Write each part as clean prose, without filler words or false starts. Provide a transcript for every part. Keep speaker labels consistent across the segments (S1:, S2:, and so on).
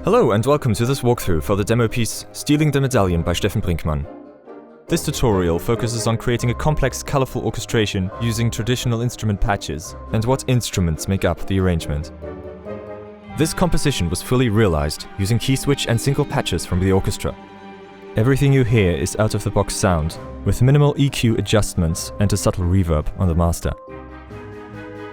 S1: Hello and welcome to this walkthrough for the demo piece Stealing the Medallion by Steffen Brinkmann. This tutorial focuses on creating a complex, colorful orchestration using traditional instrument patches and what instruments make up the arrangement. This composition was fully realized using key switch and single patches from the orchestra. Everything you hear is out-of-the-box sound, with minimal EQ adjustments and a subtle reverb on the master.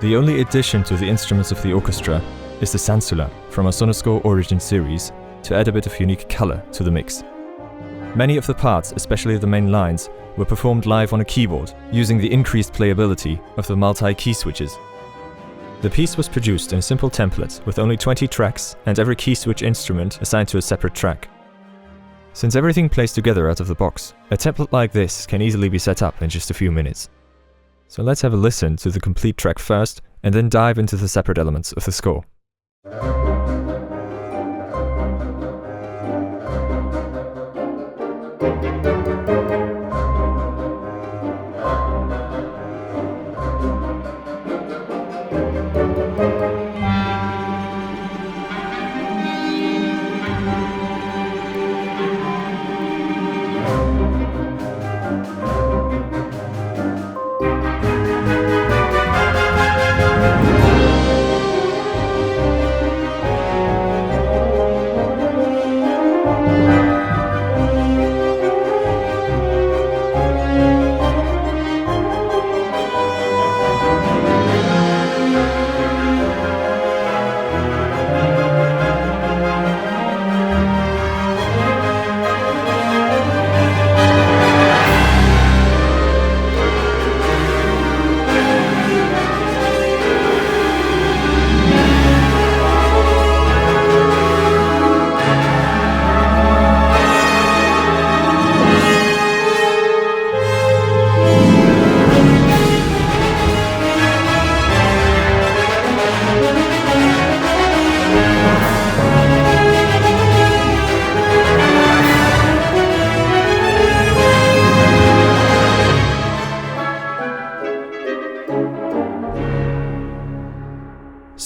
S1: The only addition to the instruments of the orchestra is the sansula from our SONUSCORE Origin series to add a bit of unique color to the mix. Many of the parts, especially the main lines, were performed live on a keyboard using the increased playability of the multi-key switches. The piece was produced in a simple template with only 20 tracks and every key switch instrument assigned to a separate track. Since everything plays together out of the box, a template like this can easily be set up in just a few minutes. So let's have a listen to the complete track first and then dive into the separate elements of the score.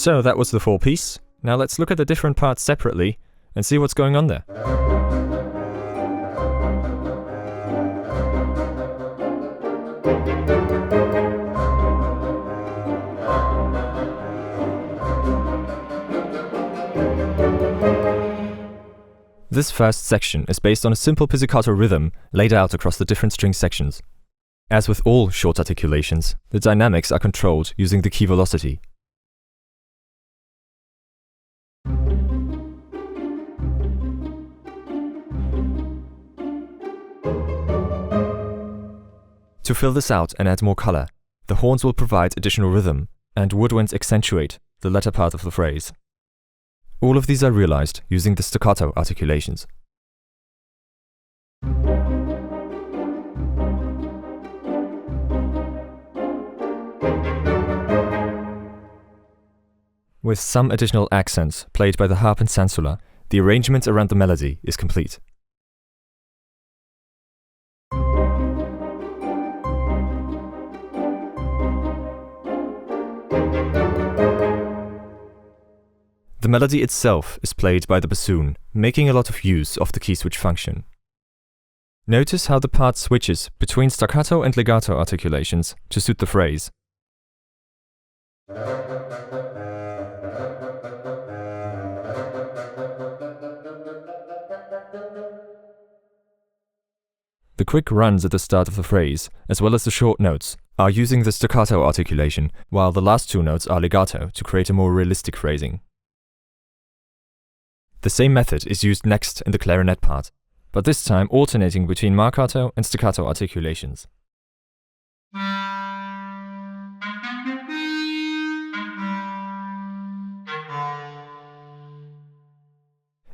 S1: So that was the full piece. Now let's look at the different parts separately and see what's going on there. This first section is based on a simple pizzicato rhythm laid out across the different string sections. As with all short articulations, the dynamics are controlled using the key velocity. To fill this out and add more color, the horns will provide additional rhythm, and woodwinds accentuate the latter part of the phrase. All of these are realized using the staccato articulations. With some additional accents played by the harp and sansula, the arrangement around the melody is complete. The melody itself is played by the bassoon, making a lot of use of the key switch function. Notice how the part switches between staccato and legato articulations to suit the phrase. The quick runs at the start of the phrase, as well as the short notes, are using the staccato articulation, while the last two notes are legato to create a more realistic phrasing. The same method is used next in the clarinet part, but this time alternating between marcato and staccato articulations.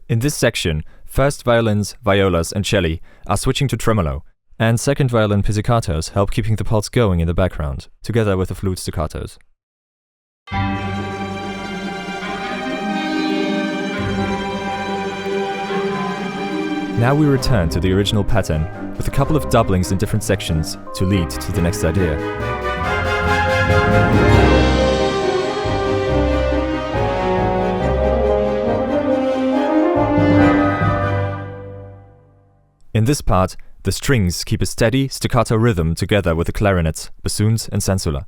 S1: In this section, first violins, violas and celli are switching to tremolo, and second violin pizzicatos help keeping the pulse going in the background, together with the flute staccatos. Now we return to the original pattern, with a couple of doublings in different sections to lead to the next idea. this part, the strings keep a steady, staccato rhythm together with the clarinets, bassoons and sensula.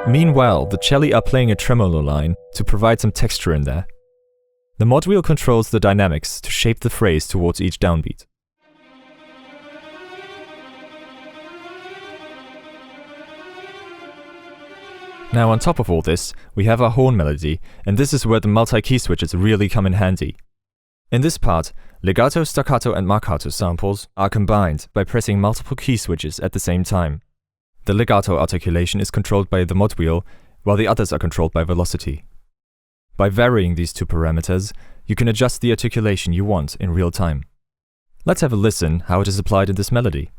S1: Meanwhile, the celli are playing a tremolo line to provide some texture in there. The mod wheel controls the dynamics to shape the phrase towards each downbeat. Now on top of all this, we have our horn melody, and this is where the multi-key switches really come in handy. In this part, legato, staccato and marcato samples are combined by pressing multiple key switches at the same time. The legato articulation is controlled by the mod wheel, while the others are controlled by velocity. By varying these two parameters, you can adjust the articulation you want in real time. Let's have a listen how it is applied in this melody.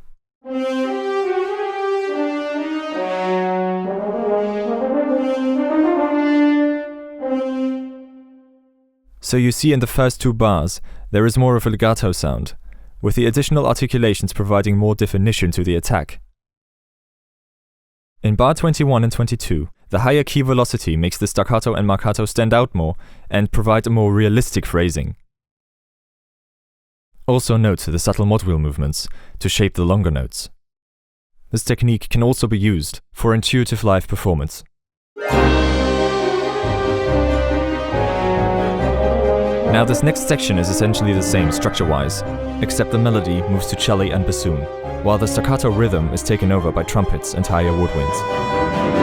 S1: So you see in the first two bars, there is more of a legato sound, with the additional articulations providing more definition to the attack. In bar 21 and 22, the higher key velocity makes the staccato and marcato stand out more and provide a more realistic phrasing. Also note the subtle mod wheel movements to shape the longer notes. This technique can also be used for intuitive live performance. Now this next section is essentially the same structure-wise, except the melody moves to cello and bassoon, while the staccato rhythm is taken over by trumpets and higher woodwinds.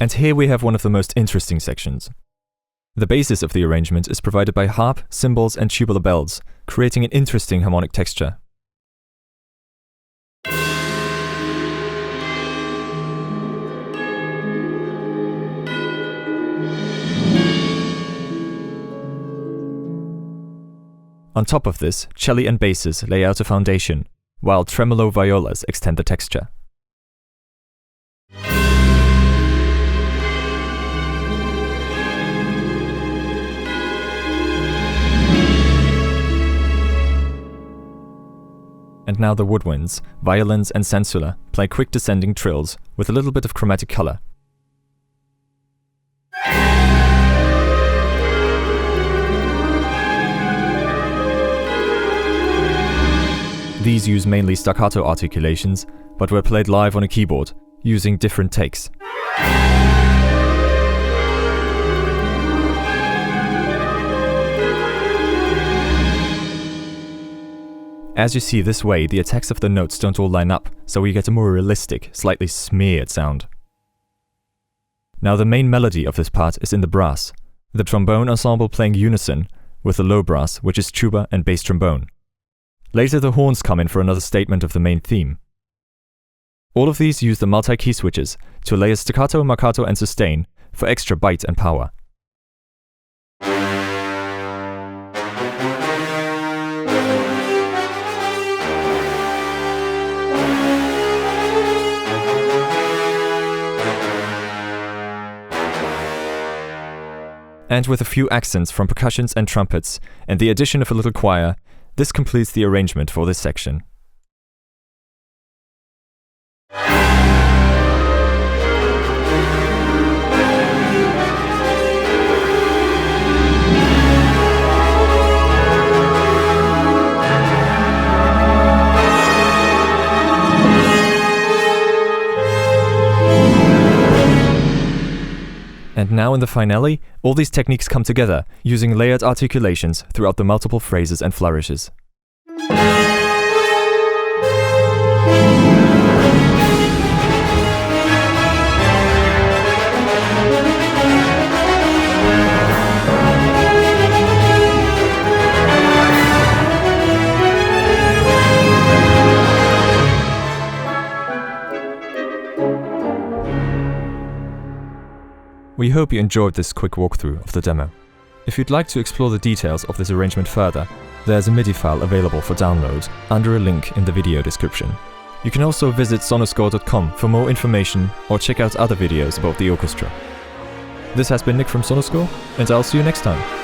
S1: And here we have one of the most interesting sections. The basis of the arrangement is provided by harp, cymbals and tubular bells, creating an interesting harmonic texture. On top of this, cello and basses lay out a foundation, while tremolo violas extend the texture. And now the woodwinds, violins and sensula play quick descending trills with a little bit of chromatic color. These use mainly staccato articulations, but were played live on a keyboard, using different takes. As you see this way, the attacks of the notes don't all line up, so we get a more realistic, slightly smeared sound. Now the main melody of this part is in the brass, the trombone ensemble playing unison with the low brass, which is tuba and bass trombone. Later the horns come in for another statement of the main theme. All of these use the multi-key switches to layer staccato, marcato and sustain for extra bite and power. And with a few accents from percussions and trumpets, and the addition of a little choir, this completes the arrangement for this section. And now in the finale, all these techniques come together, using layered articulations throughout the multiple phrases and flourishes. We hope you enjoyed this quick walkthrough of the demo. If you'd like to explore the details of this arrangement further, there's a MIDI file available for download under a link in the video description. You can also visit sonuscore.com for more information or check out other videos about the orchestra. This has been Nick from SONUSCORE, and I'll see you next time.